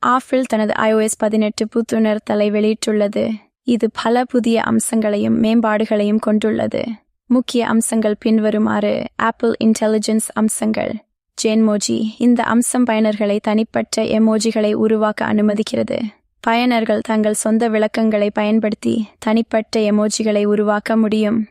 Apple தனது iOS 18 புத்துணர்தலை வெளியிட்டுள்ளது. இது பல புதிய அம்சங்களையும் மேம்பாடுகளையும் கொண்டுள்ளது. முக்கிய அம்சங்கள் பின்வருமாறு. ஆப்பிள் இன்டெலிஜென்ஸ் அம்சங்கள். ஜென்மோஜி. இந்த அம்சம் பயனர்களை தனிப்பட்ட எமோஜிகளை உருவாக்க அனுமதிக்கிறது. பயனர்கள் தங்கள் சொந்த விளக்கங்களை பயன்படுத்தி தனிப்பட்ட எமோஜிகளை உருவாக்க முடியும்.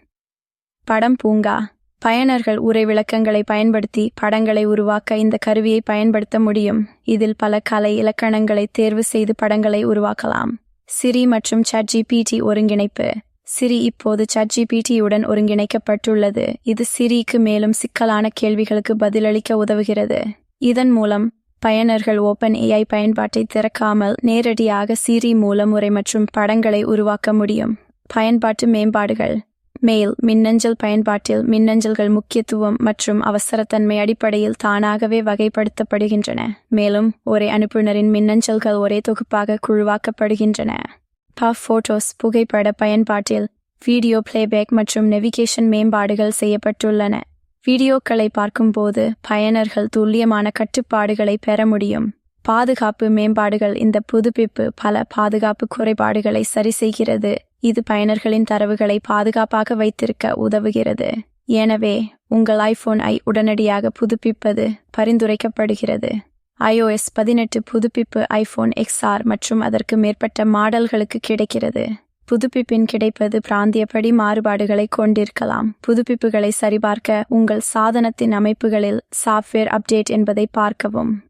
படம் பூங்கா. பயனர்கள் உரை விளக்கங்களை பயன்படுத்தி படங்களை உருவாக்க இந்த கருவியை பயன்படுத்த முடியும். இதில் பல கலை இலக்கணங்களை தேர்வு செய்து படங்களை உருவாக்கலாம். சிரி மற்றும் ChatGPT ஒருங்கிணைப்பு. சிரி இப்போது ChatGPT-உடன் ஒருங்கிணைக்கப்பட்டுள்ளது. இது சிரிக்கு மேலும் சிக்கலான கேள்விகளுக்கு பதிலளிக்க உதவுகிறது. இதன் மூலம் பயனர்கள் OpenAI பயன்பாட்டை திறக்காமல் நேரடியாக சிரி மூலம் உரை மற்றும் படங்களை உருவாக்க முடியும். பயன்பாட்டு மேம்பாடுகள். மெயில் மின்னஞ்சல் பயன்பாட்டில் மின்னஞ்சல்கள் முக்கியத்துவம் மற்றும் அவசரத்தன்மை அடிப்படையில் தானாகவே வகைப்படுத்தப்படுகின்றன. மேலும் ஒரே அனுப்புநரின் மின்னஞ்சல்கள் ஒரே தொகுப்பாக குழுவாக்கப்படுகின்றன. ஃபோட்டோஸ் புகைப்பட பயன்பாட்டில் வீடியோ பிளேபேக் மற்றும் நேவிகேஷன் மேம்பாடுகள் செய்யப்பட்டுள்ளன. வீடியோக்களை பார்க்கும்போது பயனர்கள் துல்லியமான கட்டுப்பாடுகளை பெற முடியும். பாதுகாப்பு மேம்பாடுகள். இந்த புதுப்பிப்பு பல பாதுகாப்பு குறைபாடுகளை சரிசெய்கிறது. இது பயனர்களின் தரவுகளை பாதுகாப்பாக வைத்திருக்க உதவுகிறது. எனவே உங்கள் iPhone-ஐ உடனடியாக புதுப்பிப்பது பரிந்துரைக்கப்படுகிறது. iOS 18 புதுப்பிப்பு iPhone XR மற்றும் அதற்கு மேற்பட்ட மாடல்களுக்கு கிடைக்கிறது. புதுப்பிப்பின் கிடைப்பது பிராந்தியப்படி மாறுபாடுகளை கொண்டிருக்கலாம். புதுப்பிப்புகளை சரிபார்க்க உங்கள் சாதனத்தின் அமைப்புகளில் சாஃப்ட்வேர் அப்டேட் என்பதை பார்க்கவும்.